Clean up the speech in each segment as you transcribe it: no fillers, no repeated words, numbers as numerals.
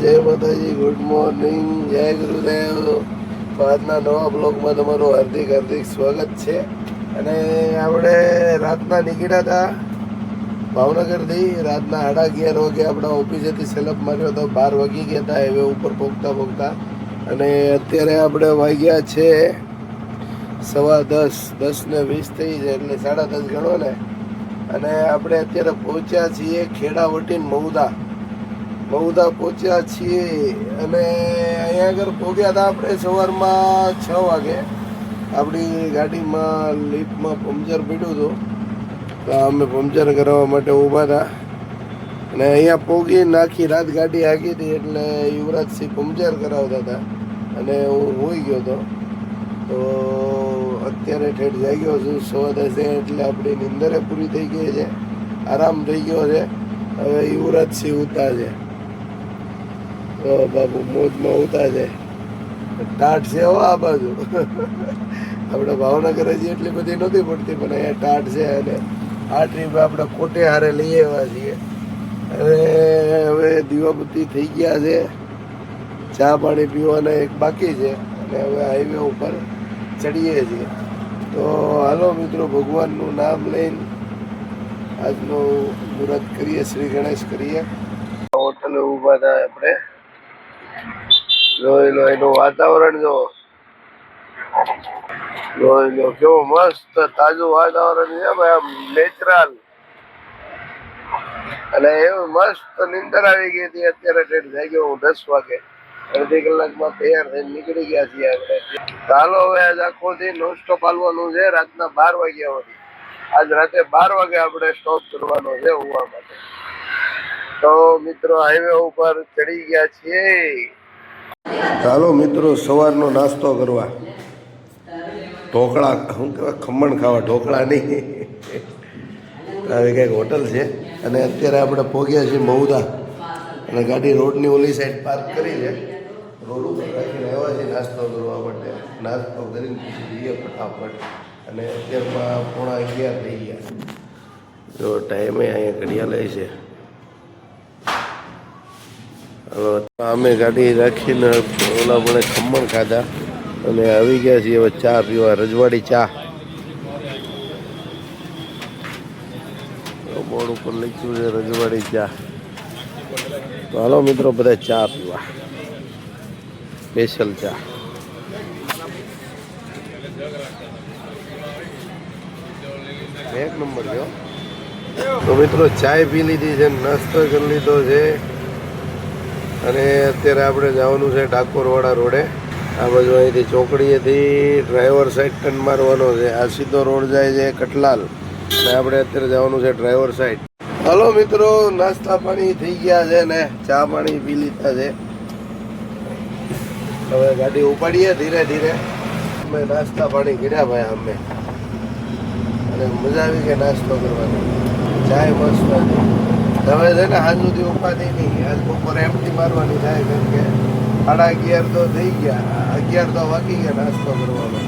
જય માતાજી, good morning, જય ગુરુદેવ. તો આજના નવા બ્લોગમાં તમારું હાર્દિક હાર્દિક સ્વાગત છે. અને આપણે રાતના નીકળ્યા હતા ભાવનગરથી. રાતના 11:30 વાગે આપણા ઓફિસેથી સેલપ માર્યો હતો. 12 વાગી ગયા હતા હાઈવે ઉપર પહોંચતા. અને અત્યારે આપણે વાગ્યા છે 10:15, 10:20 થઈ છે, એટલે 10:30 ગણો ને. અને આપણે અત્યારે પહોંચ્યા છીએ ખેડાવટીન મહુધા પહોંચ્યા છીએ. અને અહીંયા આગળ પહોંચ્યા હતા આપણે સવારમાં 6 વાગે. આપણી ગાડીમાં લિફ્ટમાં પંચર પડ્યું હતું, તો અમે પંચર કરાવવા માટે ઊભા હતા. અને અહીંયા પહોંચીને આખી રાત ગાડી હાકી હતી, એટલે યુવરાજસિંહ પંચર કરાવતા હતા અને હું હોઈ ગયો હતો. તો અત્યારે ઠેઠ જાગ્યો છું 10:15, એટલે આપણી નિંદરે પૂરી થઈ ગઈ છે, આરામ થઈ ગયો છે. હવે યુવરાજસિંહ ઉતા છે, તો બાપુ મોજમાં ઉતા છે. ટાટ છે હો આ બાજુ. આપણે ભાવનગર હજી એટલી બધી નથી પડતી, પણ અહીંયા ટાટ છે. અને આ ટ્રીપ આપણે કોટે હારે લઈ આવ્યા છીએ. અને હવે દીવાબત્તી થઈ ગયા છે, ચા પાણી પીવાના એક બાકી છે. અને હવે હાઈવે ઉપર ચડીએ છીએ. તો હાલો મિત્રો, ભગવાનનું નામ લઈને આજનું મુહૂર્ત કરીએ, શ્રી ગણેશ કરીએ. હોટલે ઊભા હતા આપણે. જોઈ લો એનું વાતાવરણ, જોઈ લો કેવું મસ્ત તાજું વાતાવરણ છે ભાઈ, આમ નેચરલ. અને એવું મસ્ત નીંદર આવી ગઈ હતી. અત્યારે ઠેઠ જાગ્યો હું 10 વાગે. અડધી કલાકમાં તૈયાર થઈને નીકળી ગયા છીએ આપણે. ચાલો હવે આજ આખો દી નોન સ્ટોપ હાલવાનું છે, રાતના 12 વાગ્યા સુધી. આજ રાતે 12 વાગે આપણે સ્ટોપ કરવાનો છે હોવા માટે. તો મિત્રો હાઈવે ઉપર ચડી ગયા છીએ. ચાલો મિત્રો, સવારનો નાસ્તો કરવા. ઢોકળા, શું કહેવાય, ખમણ ખાવા, ઢોકળા નહીં. આવી કંઈક હોટલ છે. અને અત્યારે આપણે પહોંચ્યા છીએ મહુધા. અને ગાડી રોડની ઓલી સાઈડ પાર્ક કરી છે, રોડ ઉપર રાખીને આવ્યા છીએ નાસ્તો કરવા માટે. નાસ્તો કરીને પછી જઈએ ફટાફટ. અને અત્યારમાં 11:30 થઈ ગયા. જો ટાઈમે અહીંયા ઘડિયાળ છે. હવે અમે ગાડી રાખીને ઓલા પણ ખમણ ખાધા અને આવી ગયા છીએ હવે ચા પીવા. રજવાડી ચા બોર્ડ ઉપર લખ્યું છે રજવાડી ચા. તો હાલો મિત્રો, બધા ચા પીવા, સ્પેશિયલ ચા. એક નંબર છે. તો મિત્રો ચાય પી લીધી છે, નાસ્તો કરી લીધો છે. અને અત્યારે આપણે જવાનું છે ડાકોરવાળા રોડે. આ બાજુ અહીંથી ચોકડીએથી ડ્રાઈવર સાઈડ ટર્ન મારવાનો છે. આ સીધો રોડ જાય છે કટલાલ, અને આપણે અત્યારે જવાનું છે ડ્રાઈવર સાઈડ. હલો મિત્રો, નાસ્તા પાણી થઈ ગયા છે ને ચા પાણી પી લીધા છે. હવે ગાડી ઉપાડીએ ધીરે ધીરે. અમે નાસ્તા પાણી કર્યા ભાઈ અમે, અને મજા આવી ગઈ નાસ્તો કરવાની. ચાય મસ્ત હતી. હવે છે ને આજ સુધી ઉપાધિ નહીં, આજ બપોરે એમથી મારવાની થાય, કેમ કે 11:30 તો થઈ ગયા, 11 તો વાગી ગયા નાસ્તો કરવાનો.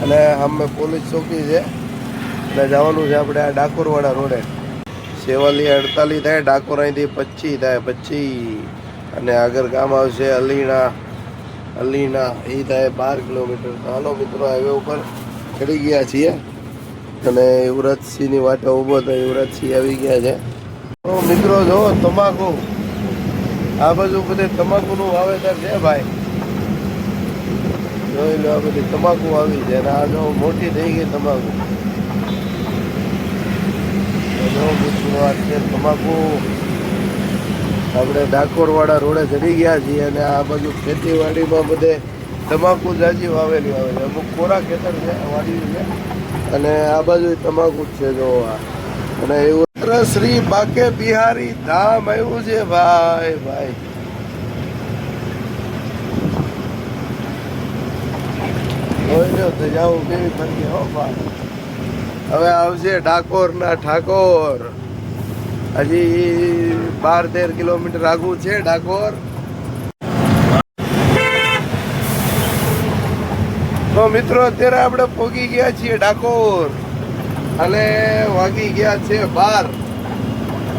અને અમે પોલીસ ચોકી છે, એટલે જવાનું છે આપણે આ ડાકોરવાળા રોડે. સેવાલી 48 થાય, ડાકોર અહીંથી 25 થાય, 25. અને આગળ ગામ આવશે અલીણા, એ થાય 12 કિલોમીટર. હાલો મિત્રો, હાઈવે ઉપર ચડી ગયા છીએ. અને યુવરાજસિંહની વાટે ઊભો હતો, યુવરાજસિંહ આવી ગયા છે. તો મિત્રો જો તમાકુ, આ બાજુ બધે તમાકુનું વાવેતર છે ભાઈ. જોઈ લો, આ બધી તમાકુ આવી છે. અને આ જો મોટી થઈ ગઈ તમાકુ. મિત્રો આ છે તમાકુ. આપણે ડાકોરવાળા રોડે ચડી ગયા છીએ. અને આ બાજુ ખેતીવાડીમાં બધે તમાકુ જાજી વાવેલી આવે છે. અમુક કોરા ખેતર છે, વાડી છે. અને આ બાજુ તમાકુ જ છે જો આ. અને એવું શ્રી બાકે બિહારી ધામ આવ્યું છે ભાઈ. જોઈ લો તો જાવું કેવી ફરી. હવે આવશે ડાકોરના ઠાકોર. હજી 12-13 કિલોમીટર આગું છે ડાકોર. તો મિત્રો અત્યારે આપણે પહોંચી ગયા છીએ ડાકોર. અને વાગી ગયા છે 12.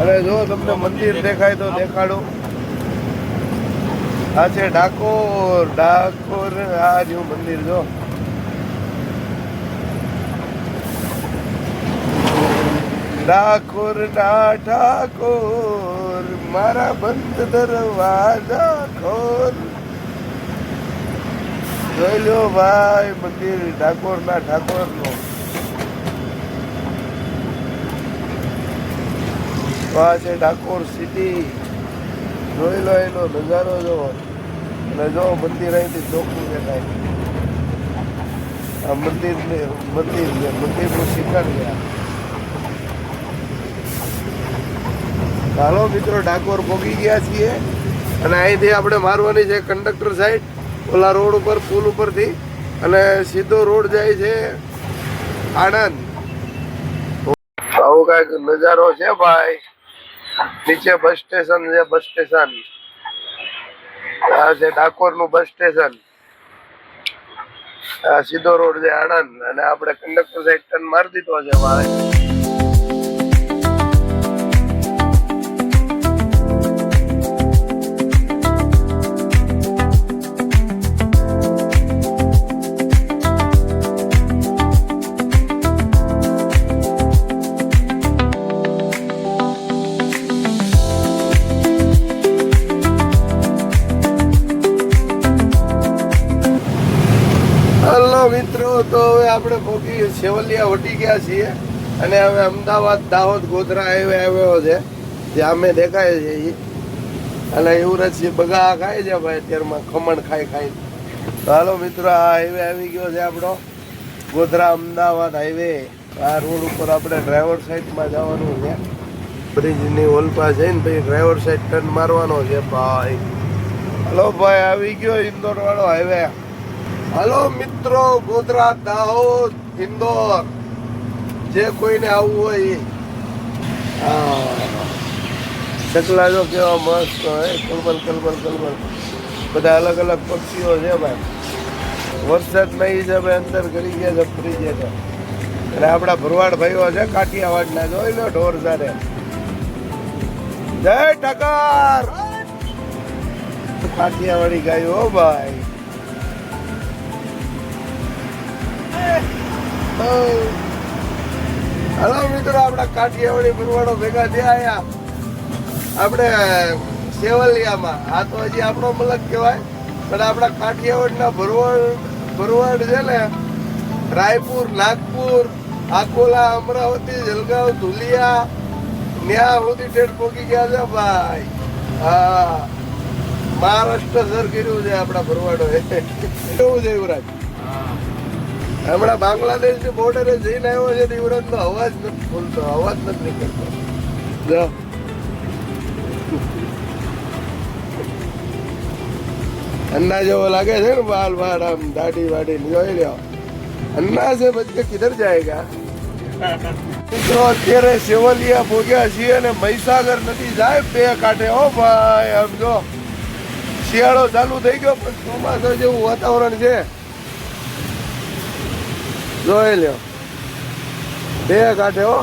અને જો તમને મંદિર દેખાય તો દેખાડો. આ છે ડાકોર. ડાકોર આ રહ્યું મંદિર જો. ડાકોર ના ઠાકોર મારા બંધ દરવાજા ખોલ. જોઈ લો ભાઈ મંદિર ડાકોર ના ઠાકોર નું. આ છે ડાકોર સિટી. જોઈ લો એનો નજારો જો. અને જો મંદિર અહીંથી ચોખ્ખું દેખાય. આ મંદિરનું શિખર ગયા. હાલો મિત્રો ડાકોર પહોંચી ગયા છીએ અને અહીંથી આપણે મારવાની છે કંડક્ટર સાઈડ ઓલા રોડ ઉપર પુલ ઉપરથી અને સીધો રોડ જાય છે આણંદ. આવો કાંઈક નજારો છે ભાઈ. નીચે બસ સ્ટેશન છે. બસ સ્ટેશન આ છે ડાકોર નું બસ સ્ટેશન. આ સીધો રોડ છે આણંદ અને આપણે કંડક્ટર સાઈડ ટર્ન મારી દીધો છે ભાઈ. મિત્રો તો હવે આપણે પહોંચી સેવલિયા વટી ગયા છીએ અને હવે અમદાવાદ દાહોદ ગોધરા હાઈવે આવ્યો છે જે અમે દેખાય છે એ. અને યુવરાજસિંહ બગા ખાય છે ભાઈ અત્યારમાં ખમણ ખાઈ. તો હાલો મિત્રો આ હાઈવે આવી ગયો છે આપણો ગોધરા અમદાવાદ હાઈવે. આ રોડ ઉપર આપણે ડ્રાઈવર સાઈડમાં જવાનું છે. બ્રિજની ઓલપા જઈને પછી ડ્રાઈવર સાઈડ ટર્ન મારવાનો છે ભાઈ. હલો ભાઈ આવી ગયો ઇન્દોર વાળો હાઈવે. હલો મિત્રો ગોધરા દાહોદ ઇન્દોર જે કોઈને આવવું હોય ચકલા જો કેવા મસ્ત હોય. કલબલ બધા અલગ અલગ પક્ષીઓ છે ભાઈ. વરસાદના હિસાબે અંદર કરી ગયા છે ફરી ગયા છે. અને આપણા ભરવાડ ભાઈઓ છે કાઠિયાવાડના જોઈ લો ઢોર સાથે. જય ઠાકર કાઠિયાવાડી ગાયો હો ભાઈ. હલો મિત્રો આપડા કાઠિયાવાડી ભરવાડો ભેગા થયા આપણે સેવલિયામાં. આ તો હજી આપણો મલક કહેવાય પણ આપડા કાઠિયાવાડના ભરવાડ છે ને રાયપુર, નાગપુર, આકોલા, અમરાવતી, જલગાંવ, ધુલિયા ન્યા સુધી ઠેઠ પહોંચી ગયા છે ભાઈ. હા મહારાષ્ટ્ર સર કર્યું છે આપડા ભરવાડો. એવું છે યુવરાજ. હમણાં બાંગ્લાદેશ ની બોર્ડરે જઈને આવ્યો છે યુવરાજ નો અવાજ નથી બોલતો. અવાજ નથી નીકળતો. अन्ना जो लगे थे ना बाल बाल हम दाढ़ी वाड़ी જોઈ લ્યો. अन्ना से बच के किधर जाएगा. મિત્રો અત્યારે સેવલિયા ભોગ્યા છીએ અને મહીસાગર નદી જાય બે કાંઠે હો ભાઈ. આમ જો શિયાળો ચાલુ થઈ ગયો પણ ચોમાસા જેવું વાતાવરણ છે. જોઈ લ્યો બે કાંઠે હો.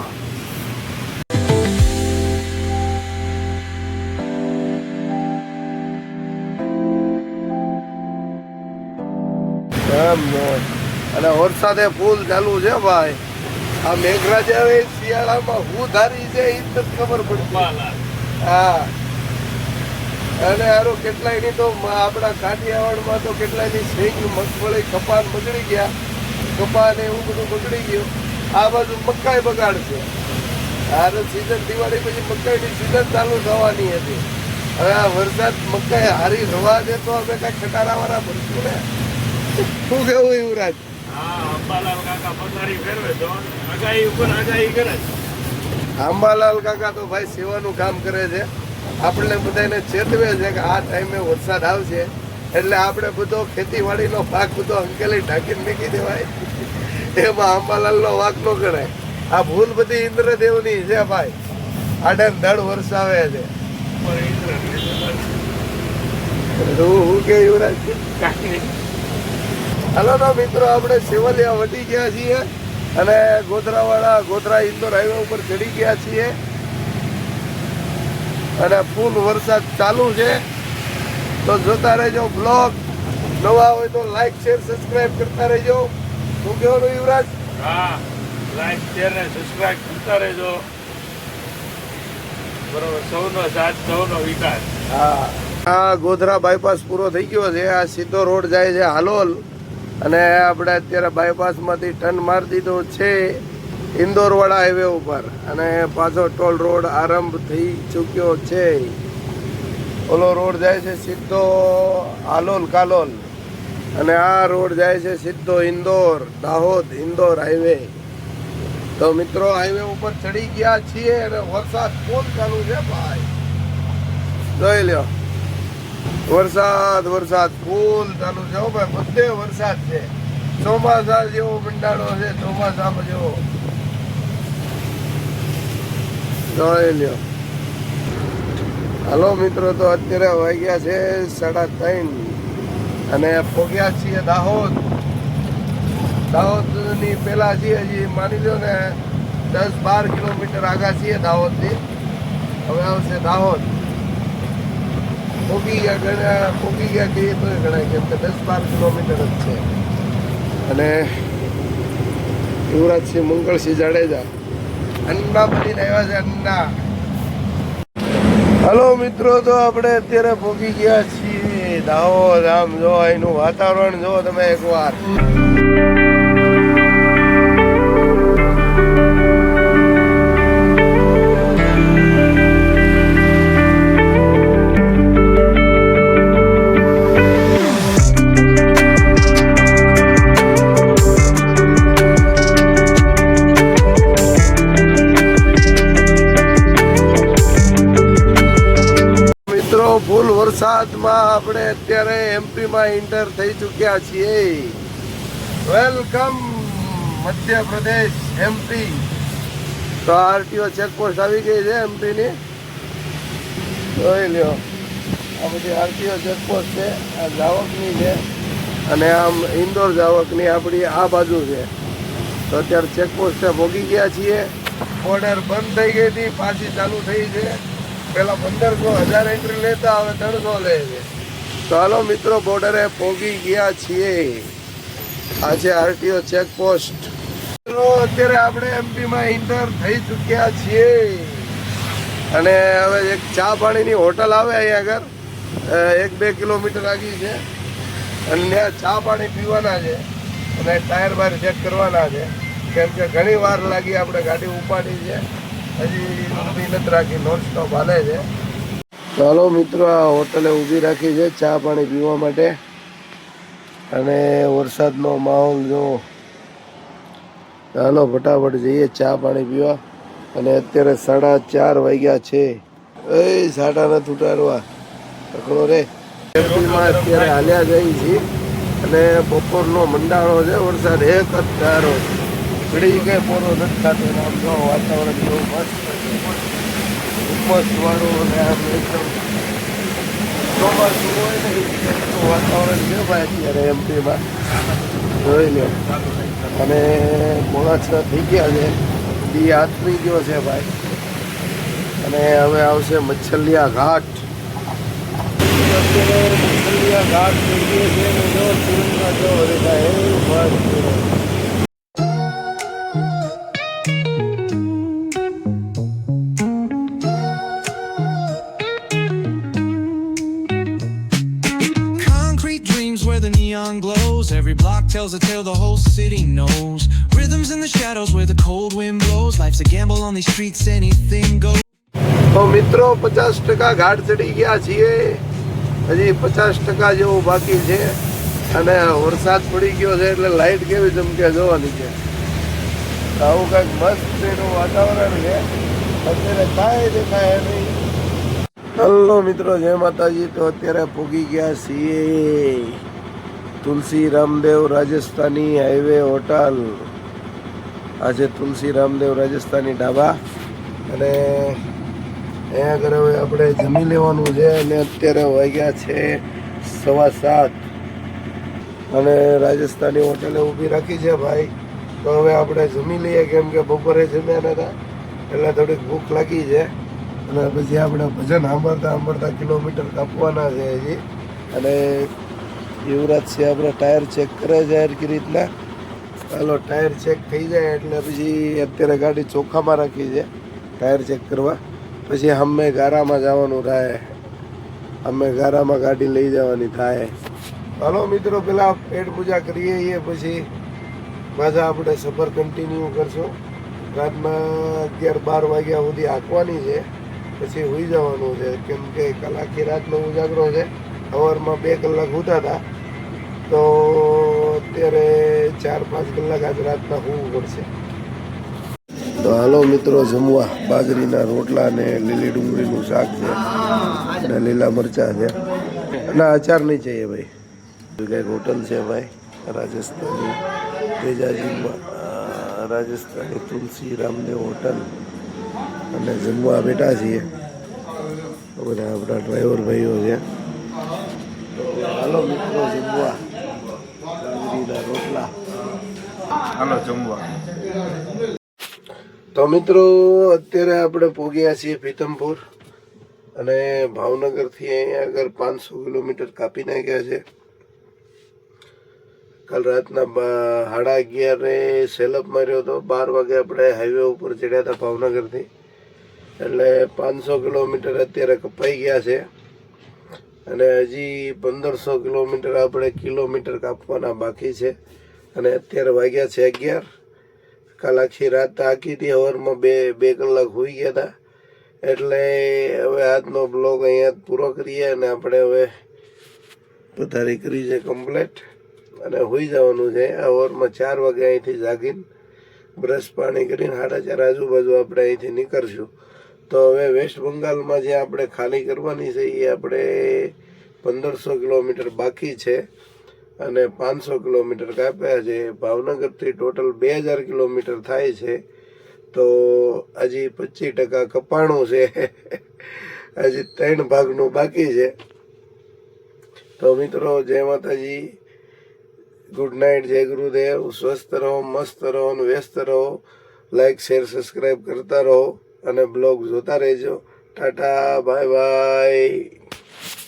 અને વરસાદે ફૂલ ચાલુ છે ભાઈ. આ મેઘરાજા શિયાળામાં હું ધારી છે એ જ ખબર પડતી. હા અને હારું કેટલાય ની તો આપણા કાઠિયાવાડમાં તો કેટલાય ની શેંગી, મગફળી, કપાસ બગડી ગયા. કપા ને એવું બધું બગડી ગયું. આ બાજુ મકાઈ બગાડશે. આ સીઝન દિવાળી પછી મકાઈની સીઝન ચાલુ થવાની હતી. હવે આ વરસાદ મકાઈ હારી રવા દે તો અમે કઈ ખટારા વાળા ભરશું ને. શું કેવું યુવરાજ? આંબાલાલ કાકા તો ભાઈ સેવાનું કામ કરે છે. આપણને બધાને ચેતવે છે કે આ ટાઈમે વરસાદ આવશે એટલે આપણે બધો ખેતીવાડીનો પાક બધો અંકેલી ઢાંકીને મૂકી દેવાય. એમાં આંબાલાલ નો વાંક ન ગણાય. આ ભૂલ બધી ઇન્દ્રદેવની છે ભાઈ. આડે ધડ વરસાવે છે. હું કે યુવરાજ હાલો તો મિત્રો આપણે સેવલિયા વટી ગયા છીએ અને ગોધરા ઇન્દોર હાઈવે ઉપર ચડી ગયા છીએ અને ફૂલ વરસાદ ચાલુ છે. તો જોતા રહેજો બ્લોગ. નવા હોય તો લાઈક શેર સબસ્ક્રાઇબ કરતા રહેજો. શું કહેવાનું યુવરાજ? હા, લાઈક શેર ને સબસ્ક્રાઇબ કરતા રહેજો. બરોબર, સૌનો સાથ સૌનો વિકાસ. હા, આ ગોધરા બાયપાસ પૂરો થઈ ગયો છે. આ સીધો રોડ જાય છે હાલોલ, અને આપણે અત્યારે બાયપાસમાંથી ટર્ન મારી દીધો છે ઇન્દોરવાળા હાઈવે ઉપર, અને પાછો ટોલ રોડ આરંભ થઈ ચૂક્યો છે. ઓલો રોડ જાય છે સીધો હાલોલ કાલોલ, અને આ રોડ જાય છે સીધો ઇન્દોર દાહોદ ઇન્દોર હાઈવે. તો મિત્રો હાઈવે ઉપર ચડી ગયા છીએ અને વરસાદ ફૂલ ચાલુ છે ભાઈ, જોઈ લ્યો. વરસાદ ફૂલ ચાલુ છે હો ભાઈ, બધે વરસાદ છે. ચોમાસા જેવો મંડાણો છે, ચોમાસા જેવો. જોઈ લ્યો. હાલો મિત્રો, તો અત્યારે વાગ્યા છે 3:30 અને પહોંચ્યા છીએ દાહોદ. દાહોદની પહેલા છીએ, હજી માની લો ને 10-12 કિલોમીટર આગળ છીએ દાહોદથી. હવે આવશે દાહોદ. પહોંચી ગયા કહીએ તો ગણાય, કેમ કે 10-12 કિલોમીટર જ છે. અને યુવરાજસિંહ મંગળસિંહ જાડેજા અન્ના બનીને આવ્યા છે, અન્ના. હલો મિત્રો, તો આપણે અત્યારે પહોંચી ગયા છીએ દાહોદ. આમ જો અહીંનું વાતાવરણ જો તમે એકવાર. ફૂલ વરસાદમાં આપણે અત્યારે એમપીમાં એન્ટર થઈ ચૂક્યા છીએ. Welcome Madhya Pradesh MP. તો આરટીઓ ચેકપોસ્ટ આવી ગઈ છે એમપીની, જોઈ લ્યો. આ બધી આરટીઓ ચેકપોસ્ટ છે. આ જાવકની છે, અને આમ ઇન્દોર જાવકની આપણી આ બાજુ છે. તો અત્યારે ચેકપોસ્ટે ભોગી ગયા છીએ. બોર્ડર બંધ થઈ ગઈ હતી, પાછી ચાલુ થઈ છે. પેલા 1500-1000 એન્ટ્રી લેતા, હવે 300 લે છે. તો હાલો મિત્રો, બોર્ડરે પહોંચી ગયા છીએ. આ છે આરટીઓ ચેકપોસ્ટ. અત્યારે આપણે એમપીમાં એન્ટર થઈ ચૂક્યા છીએ, અને હવે એક ચા પાણીની હોટલ આવે અહીંયા આગળ 1-2 કિલોમીટર આગી છે, અને ત્યાં ચા પાણી પીવાના છે, અને ટાયર બાર ચેક કરવાના છે, કેમ કે ઘણી વાર લાગી. આપણે ગાડી ઉપાડી છે, હજી ઊભી નથી રાખી, નોન સ્ટોપ હાલે છે. ચાલો મિત્રો, આ હોટલે ઊભી રાખી છે ચા પાણી પીવા માટે, અને વરસાદનો માહોલ જો. ચાલો ફટાફટ જઈએ ચા પાણી પીવા. અને અત્યારે 4:30 વાગ્યા છે. એ સાડા નથી ઉતારવા, પકડો રે. અત્યારે હાલ્યા જઈ છીએ, અને બપોરનો મંડાણો છે. વરસાદ એક જ ધારો ઘડી કે પૂરો નથી થતો. આમ જો વાતાવરણ જેવું મસ્ત વાળું, અને આમ એકદમ ચોમાસું હોય ને વાતાવરણ છે ભાઈ અત્યારે એમપીમાં, જોઈ લો. અને 5:30 થઈ ગયા છે, દી આથમી ગયો છે ભાઈ. અને હવે આવશે મચ્છલિયા ઘાટ. અત્યારે મચ્છલિયા ઘાટ થઈ ગયો છે, અને જો સુરતમાં જો દેખાય એવું મસ્ત. Where the neon glows, every block tells a tale the whole city knows. Rhythms in the shadows where the cold wind blows. Life's a gamble on these streets, anything goes. તો મિત્રો 50% ઘાટ ચડી ગયા છીએ, હજી 50% જેવું બાકી છે. અને વરસાદ પડી ગયો છે એટલે લાઈટ કેવી ચમકે જોવાની છે. આવું કંઈક મસ્ત એનું વાતાવરણ છે. અત્યારે કાંઈ દેખાય નહીં. હલો મિત્રો, જય માતાજી. તો અત્યારે પહોંચી ગયા છીએ તુલસી રામદેવ રાજસ્થાની હાઈવે હોટલ. આ છે તુલસી રામદેવ રાજસ્થાની ઢાબા, અને અહીંયા આગળ હવે આપણે જમી લેવાનું છે. અને અત્યારે વાગ્યા છે 7:15, અને રાજસ્થાની હોટલે ઊભી રાખી છે ભાઈ. તો હવે આપણે જમી લઈએ, કેમ કે બપોરે જમ્યા નતા એટલે થોડીક ભૂખ લાગી છે. અને પછી આપણે ભજન સાંભળતા કિલોમીટર કાપવાના છે હજી. અને યુવરાજસિંહ આપણે ટાયર ચેક કરે છે હરખી રીતના. હાલો ટાયર ચેક થઈ જાય એટલે પછી અત્યારે ગાડી ચોખામાં રાખી છે ટાયર ચેક કરવા. પછી અમે ગારામાં જવાનું થાય, અમે ગારામાં ગાડી લઈ જવાની થાય. હાલો મિત્રો પેલા પેટ પૂજા કરીએ એ પછી પાછા આપણે સફર કન્ટિન્યુ કરશું. રાતના 11-12 વાગ્યા સુધી હાંકવાની છે, પછી સુઈ જવાનું છે. કેમ કે આખી રાતનો ઉજાગરો છે. સવારમાં 2 કલાક સૂતા હતા, તો અત્યારે 4-5 કલાક આજ રાતના સૂવું પડશે. તો હાલો મિત્રો જમવા બાજરીના રોટલા ને લીલી ડુંગળીનું શાક છે અને લીલા મરચાં છે. ના અચાર નહીં चाहिए ભાઈ. કંઈક હોટલ છે ભાઈ રાજસ્થાની તેજાજીમાં, રાજસ્થાની તુલસી રામદેવ હોટલ, અને જમવા બેઠા છીએ બધા આપણા ડ્રાઈવર ભાઈઓ છે. તો હાલો મિત્રો જમવા બાજરીના રોટલા. હાલો જમવા. તો મિત્રો અત્યારે આપણે પહોંચ્યા છીએ પીતમપુર, અને ભાવનગરથી અહીંયા આગળ 500 કિલોમીટર કાપી નાખ્યા છે. કાલ રાતના 11:30 સેલઅપ માર્યો હતો. 12 વાગે આપણે હાઈવે ઉપર ચડ્યા હતા ભાવનગરથી, એટલે 500 કિલોમીટર અત્યારે કપાઈ ગયા છે. અને હજી 1500 કિલોમીટર આપણે કિલોમીટર કાપવાના બાકી છે. અને અત્યારે વાગ્યા છે 11. કાલ આખી રાત થાકી હતી, સવારમાં 2 કલાક હોઈ ગયા હતા. એટલે હવે આજનો બ્લોગ અહીંયા પૂરો કરીએ, અને આપણે હવે પથારી કરી છે કમ્પ્લેટ, અને હોઈ જવાનું છે. સવારમાં 4 વાગે અહીંથી જાગીને બ્રશ પાણી કરીને 4:30 આજુબાજુ આપણે અહીંથી નીકળશું. તો હવે વેસ્ટ બંગાળમાં જે આપણે ખાલી કરવાની છે એ આપણે 1500 કિલોમીટર બાકી છે, અને 500 કિલોમીટર કાપ્યા છે. ભાવનગરથી ટોટલ 2000 કિલોમીટર થાય છે. તો હજી 25% કપાણું છે, હજી 3 ભાગનું બાકી છે. તો મિત્રો જય માતાજી, ગુડ નાઇટ, જય ગુરુદેવ. સ્વસ્થ રહો, મસ્ત રહો અને વ્યસ્ત રહો. લાઈક શેર સબસ્ક્રાઈબ કરતા રહો અને બ્લોગ જોતા રહેજો. Tata bye bye.